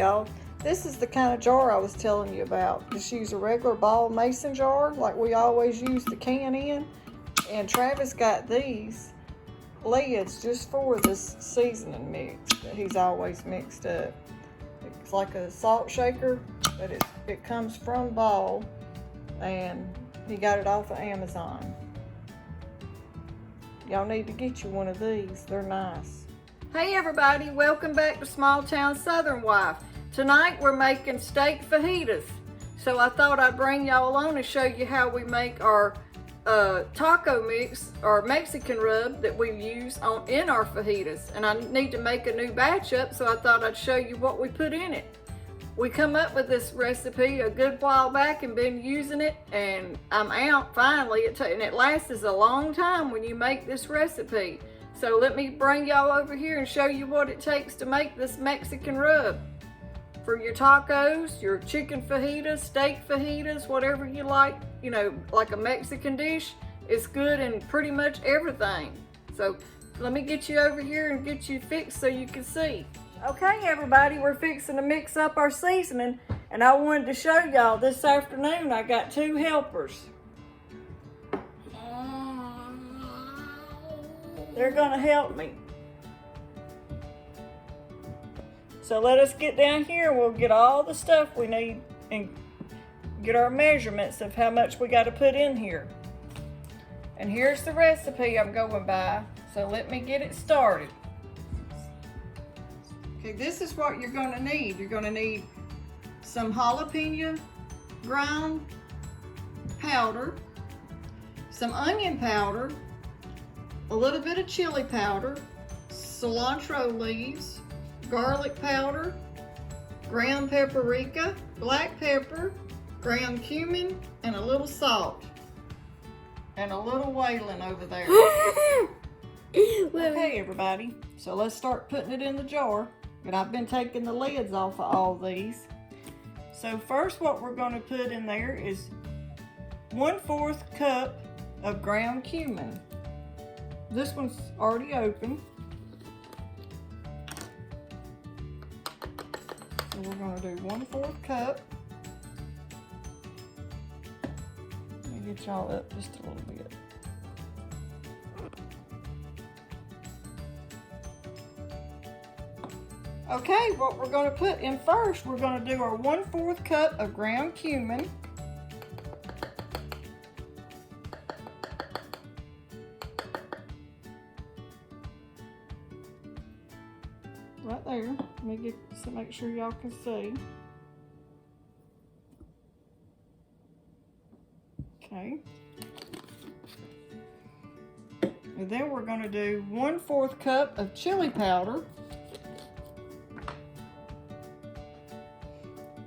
y'all. This is the kind of jar I was telling you about. Just use a regular ball mason jar like we always use the can in. And Travis got these lids just for this seasoning mix that he's always mixed up. It's like a salt shaker, but it comes from Ball, and he got it off of Amazon. Y'all need to get you one of these. They're nice. Hey everybody, welcome back to Small Town Southern Wife. Tonight we're making steak fajitas. So I thought I'd bring y'all along and show you how we make our taco mix or Mexican rub that we use in our fajitas. And I need to make a new batch up, so I thought I'd show you what we put in it. We come up with this recipe a good while back and been using it, and I'm out finally. And it lasts a long time when you make this recipe. So let me bring y'all over here and show you what it takes to make this Mexican rub. For your tacos, your chicken fajitas, steak fajitas, whatever you like, you know, like a Mexican dish, it's good in pretty much everything. So let me get you over here and get you fixed so you can see. Okay everybody, we're fixing to mix up our seasoning, and I wanted to show y'all this afternoon I got 2 helpers. They're gonna help me. So let us get down here and we'll get all the stuff we need and get our measurements of how much we got to put in here. And here's the recipe I'm going by. So let me get it started. Okay, this is what you're going to need. You're going to need some jalapeno ground powder, some onion powder, a little bit of chili powder, cilantro leaves, garlic powder, ground paprika, black pepper, ground cumin, and a little salt. And a little whaling over there. Okay, everybody. So let's start putting it in the jar. And I've been taking the lids off of all these. So first what we're going to put in there is 1/4 cup of ground cumin. This one's already open. So we're going to do 1/4 cup. Let me get y'all up just a little bit. Okay, what we're going to put in first, we're going to do our 1/4 cup of ground cumin. Right there. Let me get so make sure y'all can see. Okay. And then we're going to do 1/4 cup of chili powder.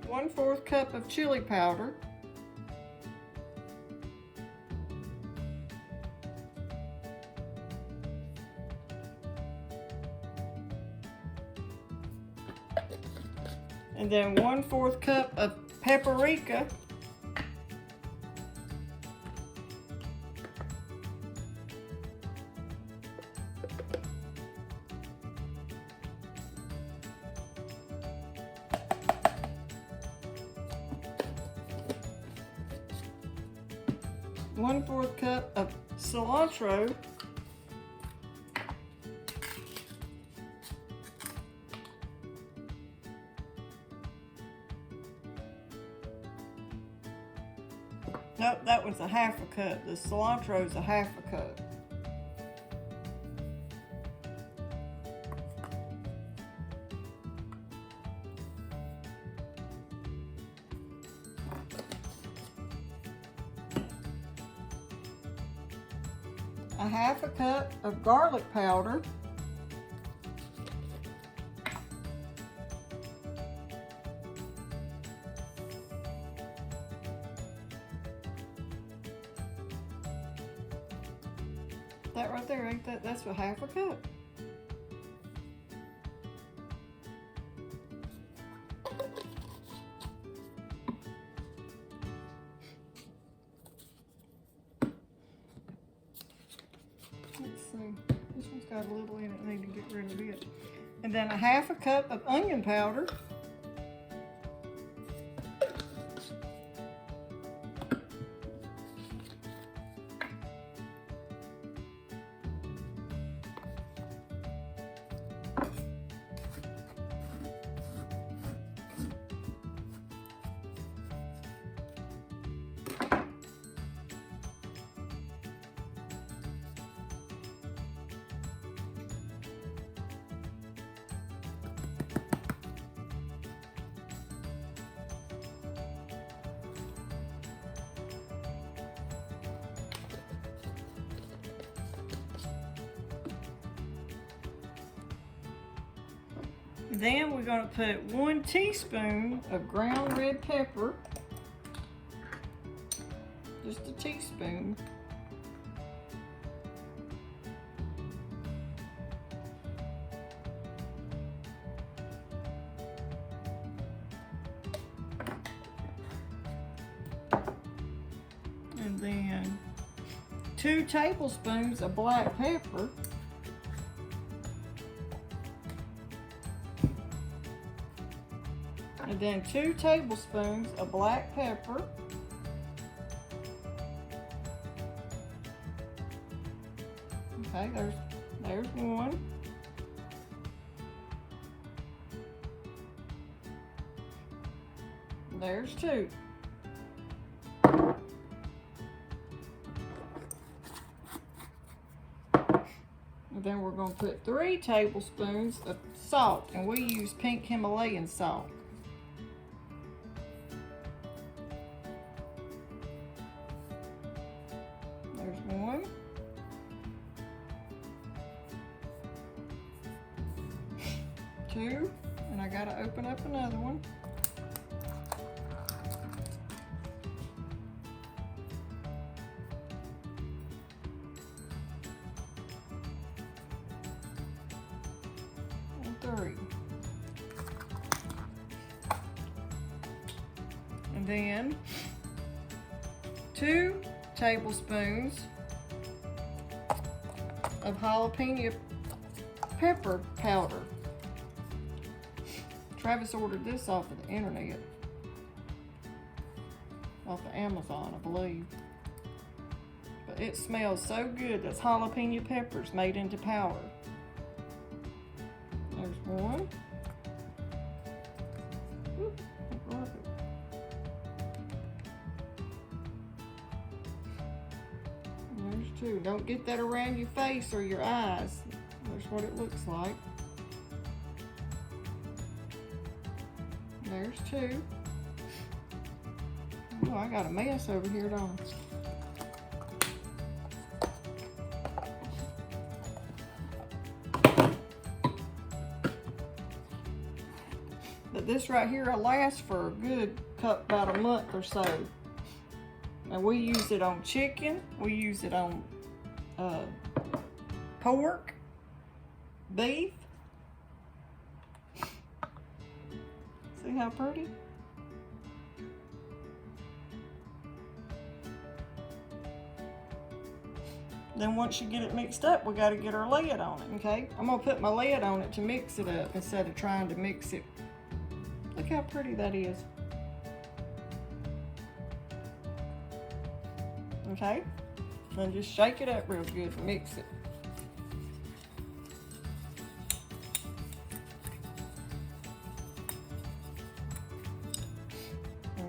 1/4 cup of chili powder. And then 1/4 cup of paprika. One-4 cup of cilantro. Nope, that was a 1/2 cup. The cilantro is a 1/2 cup. A 1/2 cup of garlic powder. That right there, ain't that's a 1/2 cup. Let's see, this one's got a little in it, I need to get rid of it. And then a 1/2 cup of onion powder. Then we're going to put 1 teaspoon of ground red pepper. Just a teaspoon. And then 2 tablespoons of black pepper. And then 2 tablespoons of black pepper. Okay, there's 1. There's 2. And then we're going to put 3 tablespoons of salt, and we use pink Himalayan salt. There's 1. Two, and I gotta open up another one. And 3. And then 2 tablespoons of jalapeno pepper powder. Travis ordered this off of the internet, off of Amazon, I believe. But it smells so good. That's jalapeno peppers made into powder. There's 1. Ooh, I love it. And there's 2. Don't get that around your face or your eyes. That's what it looks like. There's 2. Oh, I got a mess over here, don't I? But this right here will last for a good about a month or so. And we use it on chicken. We use it on pork, beef. See how pretty? Then once you get it mixed up, we got to get our lid on it, okay? I'm going to put my lid on it to mix it up instead of trying to mix it. Look how pretty that is. Okay? Then just shake it up real good and mix it.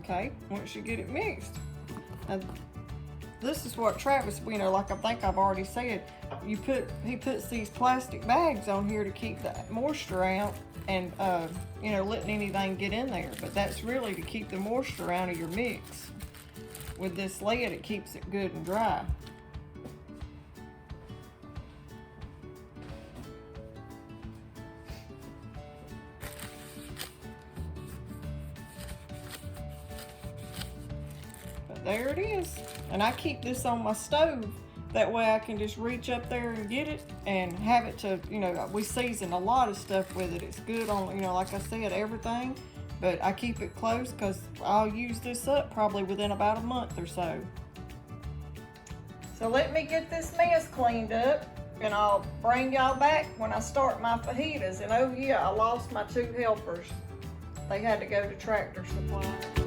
Okay, once you get it mixed. And this is what Travis, you know, like I think I've already said, he puts these plastic bags on here to keep the moisture out and, you know, letting anything get in there. But that's really to keep the moisture out of your mix. With this lid, it keeps it good and dry. There it is. And I keep this on my stove. That way I can just reach up there and get it and have it to, you know, we season a lot of stuff with it. It's good on, you know, like I said, everything. But I keep it close because I'll use this up probably within about a month or so. So let me get this mess cleaned up and I'll bring y'all back when I start my fajitas. And oh yeah, I lost my 2 helpers. They had to go to Tractor Supply.